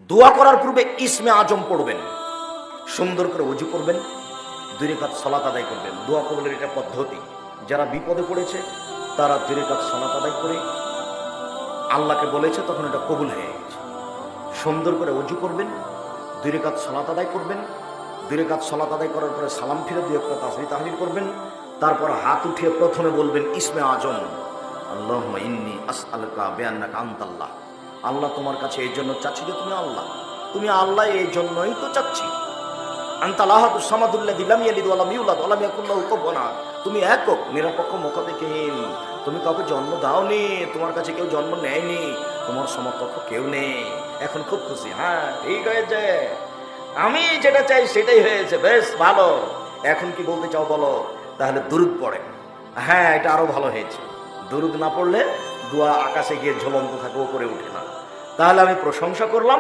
দোয়া করার পূর্বে ইসমে আজম পড়বেন, সুন্দর করে ওযু করবেন, 2 রাকাত সালাত আদায় করবেন। দোয়া কবুলের এটা পদ্ধতি। যারা বিপদে পড়েছে তারা 2 রাকাত সালাত আদায় করে আল্লাহকে বলেছে, তখন এটা কবুল হয়ে গেছে। সুন্দর করে ওযু করবেন, 2 রাকাত সালাত আদায় করবেন। 2 রাকাত সালাত আদায় করার পরে সালাম ফিরে 2 একটা তাসবিহ তাহলিল করবেন। তারপর হাত উঠিয়ে প্রথমে বলবেন ইসমে আজম, আল্লাহুম্মা ইন্নী আসআলুকা বিআন্নাকা আনতাল্লাহ। আল্লাহ, তোমার কাছে এই জন্য চাচ্ছি যে তুমি আল্লাহ, তুমি আল্লাহ, এই জন্যই তো চাচ্ছি। আনতাল আহাদুস সামাদুল্লাযী লাম ইয়ালিদ ওয়া লাম ইউলাদ ওয়া লাম ইয়াকুল লাহু কুফুওয়ান আহাদ। তুমি একক, নিরপেক্ষ, মুখাপেক্ষহীন। তুমি কাউকে জন্ম দাওনি, তোমার কাছে কেউ জন্ম নেয়নি, তোমার সমকক্ষ কেউ নেই। এখন খুব খুশি, হ্যাঁ ঠিক হয়েছে, আমি যেটা চাই সেটাই হয়েছে, বেশ ভালো। এখন কি বলতে চাও বলো? তাহলে দুরূদ পড়ে। হ্যাঁ, এটা আরো ভালো হয়েছে। দুরূদ না পড়লে দোয়া আকাশে গিয়ে ঝুলন্ত থাকে, উপরে ওঠে না। তাহলে আমি প্রশংসা করলাম।